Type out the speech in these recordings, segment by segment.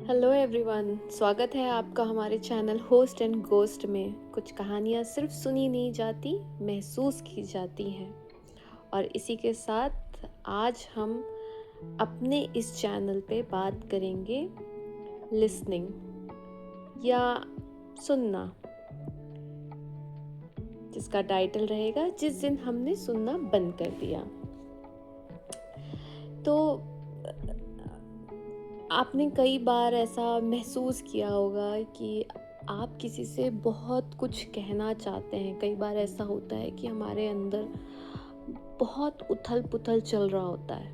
Hello everyone, स्वागत है आपका हमारे चैनल होस्ट एंड गोस्ट में। कुछ कहानियाँ सिर्फ सुनी नहीं जाती, महसूस की जाती हैं। और इसी के साथ आज हम अपने इस चैनल पे बात करेंगे लिसनिंग या सुनना, जिसका टाइटल रहेगा जिस दिन हमने सुनना बंद कर दिया। तो आपने कई बार ऐसा महसूस किया होगा कि आप किसी से बहुत कुछ कहना चाहते हैं। कई बार ऐसा होता है कि हमारे अंदर बहुत उथल पुथल चल रहा होता है,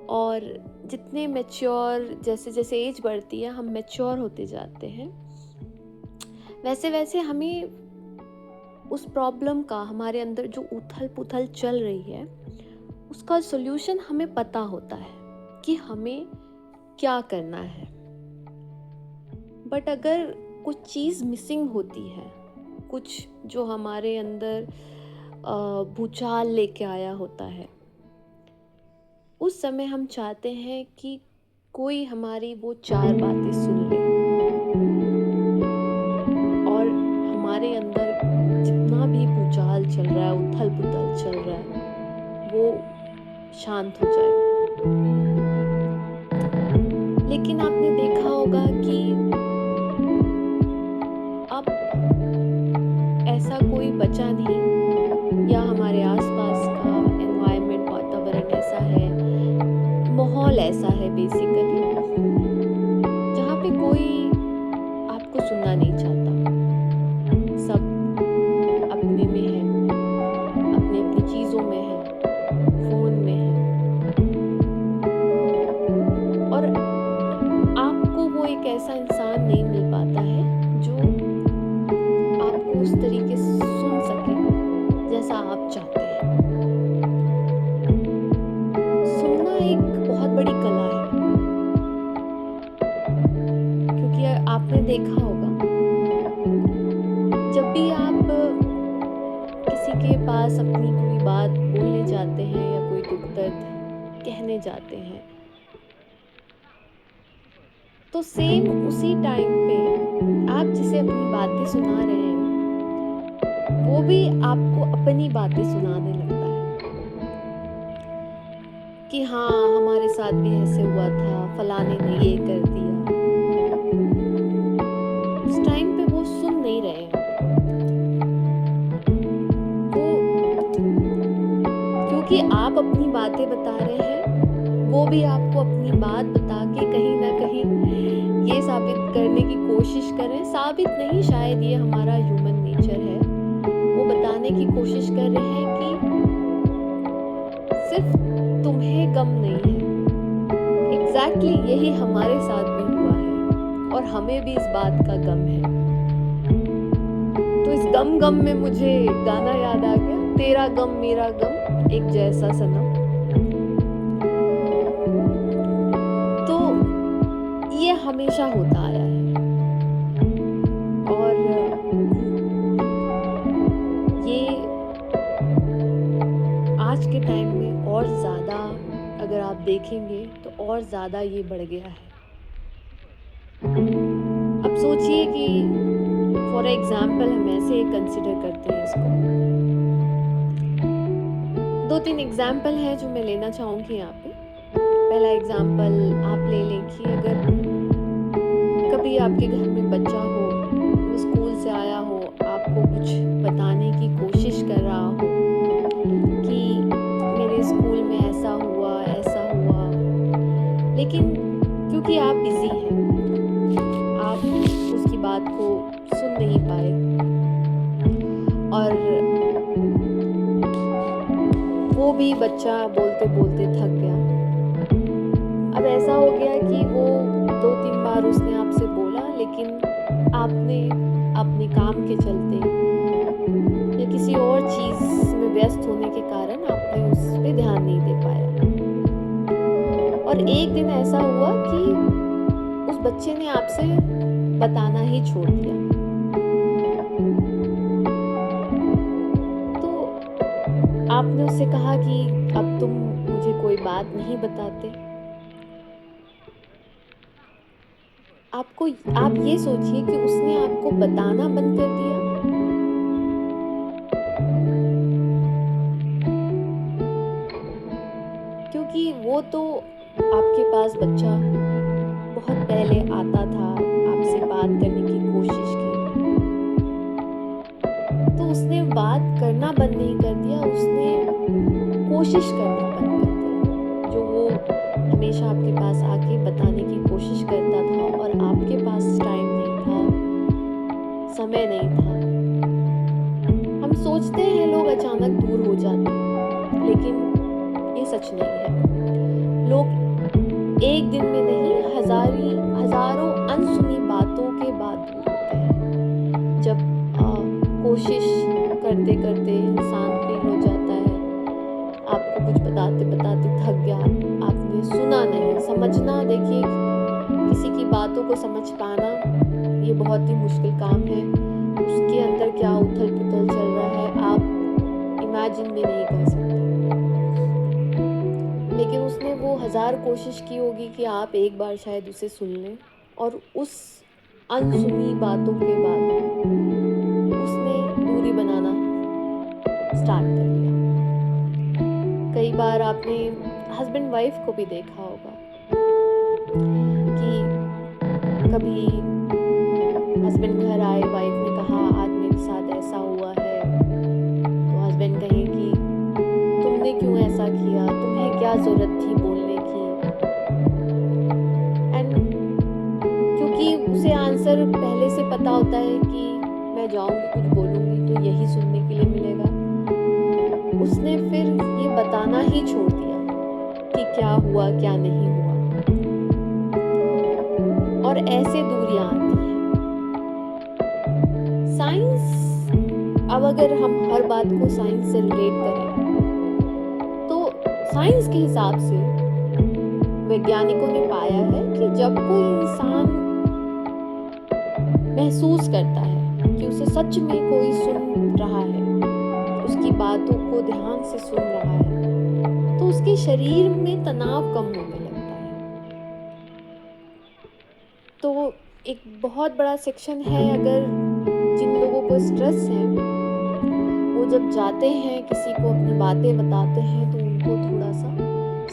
और जितने मैच्योर जैसे जैसे एज बढ़ती है हम मैच्योर होते जाते हैं, वैसे वैसे हमें उस प्रॉब्लम का, हमारे अंदर जो उथल पुथल चल रही है, उसका सॉल्यूशन हमें पता होता है कि हमें क्या करना है। बट अगर कुछ चीज़ मिसिंग होती है, कुछ जो हमारे अंदर भूचाल लेके आया होता है, उस समय हम चाहते हैं कि कोई हमारी वो चार बातें सुन ले और हमारे अंदर जितना भी भूचाल चल रहा है, उथल पुथल चल रहा है, वो शांत हो जाए। लेकिन आपने देखा होगा कि अब ऐसा कोई बचा नहीं, या हमारे आसपास का एनवायरनमेंट, वातावरण ऐसा है, माहौल ऐसा है बेसिकली, जहाँ पे कोई आपको सुनना नहीं चाहता। सब अपने में है, अपनी अपनी चीज़ों में है, फ़ोन में है, और आपको वो एक ऐसा इंसान नहीं मिल पाता है जो आपको उस तरीके से सुन सके जैसा आप चाहते हैं। सुनना एक बहुत बड़ी कला है, क्योंकि आपने देखा होगा, जब भी आप किसी के पास अपनी कोई बात बोलने जाते हैं या कोई दुख दर्द कहने जाते हैं, तो सेम उसी टाइम पे आप जिसे अपनी बातें सुना रहे हैं, वो भी आपको अपनी बातें सुनाने लगता है कि हाँ, हमारे साथ भी ऐसे हुआ था, फलाने ने ये कर दिया। उस टाइम पे वो सुन नहीं रहे हैं वो, क्योंकि आप अपनी बातें बता रहे हैं, वो भी आपको अपनी बात बता के कहीं ना कहीं ये साबित करने की कोशिश कर रहे हैं। साबित नहीं, शायद ये हमारा ह्यूमन नेचर है। वो बताने की कोशिश कर रहे हैं कि सिर्फ तुम्हें गम नहीं है। एग्जैक्टली यही हमारे साथ भी हुआ है, और हमें भी इस बात का गम है। तो इस गम में मुझे गाना याद आ गया, तेरा गम मेरा गम एक जैसा सनम। तो ये हमेशा होता आया है, और ये आज के टाइम में और ज़्यादा अगर आप देखेंगे तो और ज़्यादा ये बढ़ गया है। अब सोचिए कि फॉर एग्जाम्पल हम ऐसे कंसिडर करते हैं इसको। 2-3 एग्जाम्पल है जो मैं लेना चाहूँगी यहाँ पे। पहला एग्जाम्पल आप ले लें कि अगर कभी आपके घर में बच्चा हो, वो स्कूल से आया हो, आपको कुछ बताने की कोशिश कर रहा हो कि मेरे स्कूल में ऐसा हुआ, लेकिन क्योंकि आप बिजी हैं, आप उसकी बात को सुन नहीं पाए, और वो भी बच्चा बोलते बोलते थक गया। अब ऐसा हो गया कि वो 2-3 बार उसने आपसे बोला, लेकिन आपने अपने काम के चलते या किसी और चीज़ में व्यस्त होने के कारण आपने उस पे ध्यान नहीं दे पाया। और एक दिन ऐसा हुआ कि उस बच्चे ने आपसे बताना ही छोड़ दिया। तो आपने उससे कहा कि अब तुम मुझे कोई बात नहीं बताते। आप ये सोचिए कि उसने आपको बताना बंद कर दिया। क्योंकि वो तो आपके पास बच्चा बहुत पहले आता था, आपसे बात करने की कोशिश की, तो उसने बात करना बंद नहीं कर दिया, उसने कोशिश करना बंद कर दिया। जो वो हमेशा आपके पास आके बताने की कोशिश करता था और आपके पास टाइम नहीं था, समय नहीं था। हम सोचते हैं लोग अचानक दूर हो जाते हैं, लेकिन ये सच नहीं है। लोग एक दिन में नहीं, हजारों अनसुनी बातों के बाद दूर होते हैं। जब कोशिश करते करते इंसान फेल हो जाता है, आपको कुछ बताते बताते थक गया, आपने सुना नहीं, समझना, देखिए किसी की बातों को समझ पाना ये बहुत ही मुश्किल काम है। उसके अंदर क्या उथल पुथल चल रहा है आप इमेजिन भी नहीं कर सकते। लेकिन उसने वो 1000 कोशिश की होगी कि आप एक बार शायद उसे सुन लें, और उस अनसुनी बातों के बाद उसने दूरी बनाना स्टार्ट कर दिया। कई बार आपने हस्बैंड वाइफ को भी देखा होगा कि कभी हस्बैंड घर आए, वाइफ ने कहा आज मेरे साथ ऐसा हुआ है, तो हस्बैंड कहे कि तुमने क्यों ऐसा किया, तुम्हें क्या जरूरत थी बोलने की। एंड क्योंकि उसे आंसर पहले से पता होता है कि मैं जाऊंगी कुछ बोलूंगी तो यही सुनने के लिए मिलेगा, उसने फिर ये बताना ही छोड़ दिया कि क्या हुआ क्या नहीं हुआ। और ऐसे दूरियां आती हैं। साइंस, अब अगर हम हर बात को साइंस से रिलेट करें तो साइंस के हिसाब से वैज्ञानिकों ने पाया है कि जब कोई इंसान महसूस करता है कि उसे सच में कोई सुन रहा है, उसकी बातों को ध्यान से सुन रहा है, तो उसके शरीर में तनाव कम होने लगता है। तो एक बहुत बड़ा सेक्शन है, अगर जिन लोगों को स्ट्रेस है वो जब जाते हैं किसी को अपनी बातें बताते हैं तो उनको थोड़ा सा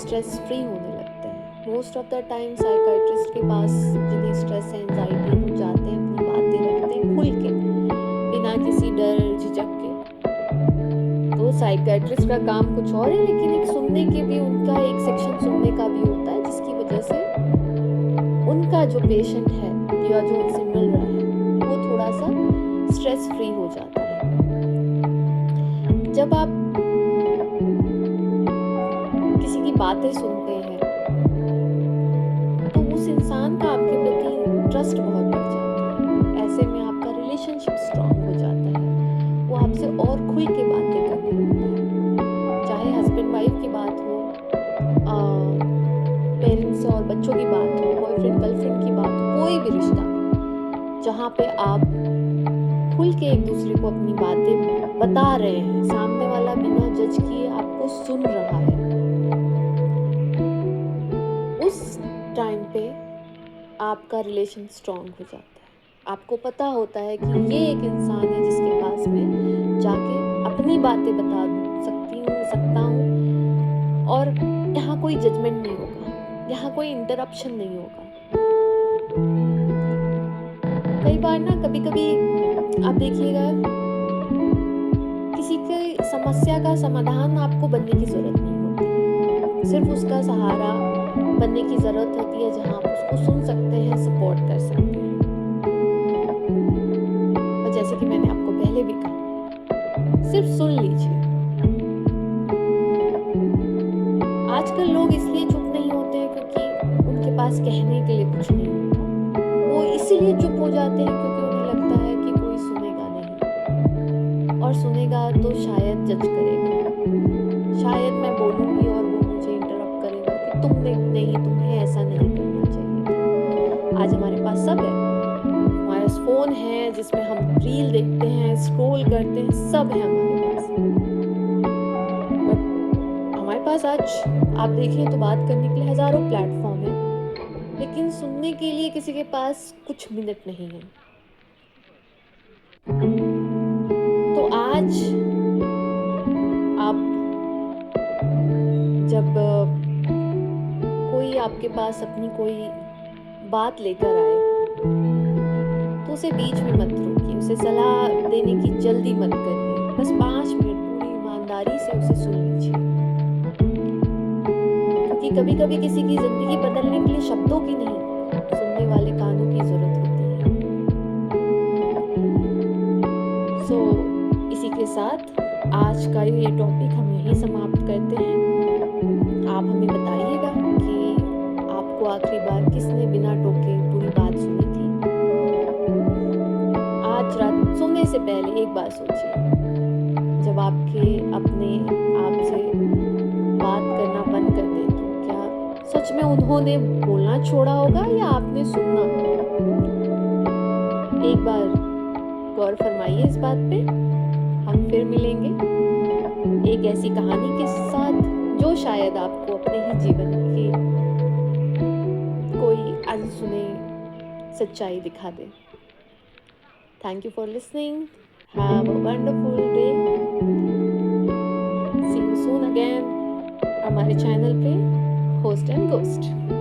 स्ट्रेस फ्री होने लगते हैं। Most of the time psychiatrist के पास जिन्हें स्ट्रेस है, एंजाइटी, वो जाते हैं, अपनी बातें रखते हैं खुल के, बिना किसी डर झिझक के। तो साइकियाट्रिस्ट का काम कुछ और है, लेकिन एक सुनने के भी उनका एक सेक्शन सुनने का भी होता है, जिसकी वजह से उनका जो पेशेंट है या जो उनसे मिल रहा है वो थोड़ा सा स्ट्रेस फ्री हो जाता है। जब आप किसी की बातें सुनते हैं तो उस इंसान का आपके प्रति ट्रस्ट बहुत बढ़ जाता है। ऐसे में आपका रिलेशनशिप स्ट्रांग हो जाता है, वो आपसे और खुल के बातें करने लगता है। चाहे हस्बैंड वाइफ की बात हो, पेरेंट्स और बच्चों की बात हो, बॉयफ्रेंड गर्लफ्रेंड की बात हो, कोई भी रिश्ता जहाँ पे आप खुल के एक दूसरे को अपनी बातें बता रहे हैं, सामने वाला बिना जज किए आपको सुन रहा है, उस टाइम पे आपका रिलेशन स्ट्रांग हो जाता है। आपको पता होता है कि ये एक इंसान है जिसके पास मैं जाके अपनी बातें बता सकता हूँ, और यहाँ कोई जजमेंट नहीं होगा, यहाँ कोई इंटरप्शन नहीं होगा। कई बार ना, कभी कभी आप देखिएगा, किसी की समस्या का समाधान आपको बनने की जरूरत नहीं होती, सिर्फ उसका सहारा बनने की जरूरत होती है, जहाँ आप उसको सुन सकते हैं, सपोर्ट कर सकते हैं। और जैसे कि मैंने आपको पहले भी कहा, सिर्फ सुन लीजिए। आजकल लोग इसलिए चुप नहीं होते हैं क्योंकि उनके पास कहने के लिए कुछ नहीं होता। वो इसीलिए चुप हो जाते हैं क्योंकि उन्हें लगता है कि कोई सुनेगा नहीं, और सुनेगा तो शायद जज करेगा, शायद मैं बोलूँगी और वो मुझे इंटरप्ट करेगा कि तुमने नहीं, तुम्हें ऐसा नहीं करना चाहिए। आज हमारे पास सब है, हमारे पास फ़ोन है जिसमें हम रील देखते हैं, स्क्रॉल करते हैं, सब है हमारे पास। बट हमारे पास आज आप देखें तो बात करने के लिए हज़ारों प्लेटफॉर्म है, लेकिन सुनने के लिए किसी के पास कुछ मिनट नहीं है। तो आज आप जब कोई आपके पास अपनी कोई बात लेकर आए, तो उसे बीच में मत रोकिए, उसे सलाह देने की जल्दी मत करिए। बस 5 मिनट पूरी ईमानदारी से उसे सुन लीजिए। क्योंकि कभी-कभी किसी की ज़िंदगी बदलने के लिए शब्दों की नहीं, सुनने वाले कानों की ज़रूरत होती है। इसी के साथ आज का ये टॉपिक हम यहीं समाप्त करते हैं। आप हमें बताइएगा कि आपको आखिरी बार किसने बिना टोके पूरी बात सुनी थी। आज रात सोने से पहले एक बार सोचिए, जब आपके अपने आप से बात करना बंद कर दे तो क्या सच में उन्होंने बोलना छोड़ा होगा या आपने सुनना? एक बार गौर फरमाइए इस बात पे। हम फिर मिलेंगे एक ऐसी कहानी के साथ जो शायद आपको अपने ही जीवन की कोई अनसुनी सच्चाई दिखा दे। Thank you for listening. Have a wonderful day. See you soon again हमारे चैनल पे होस्ट एंड गोस्ट।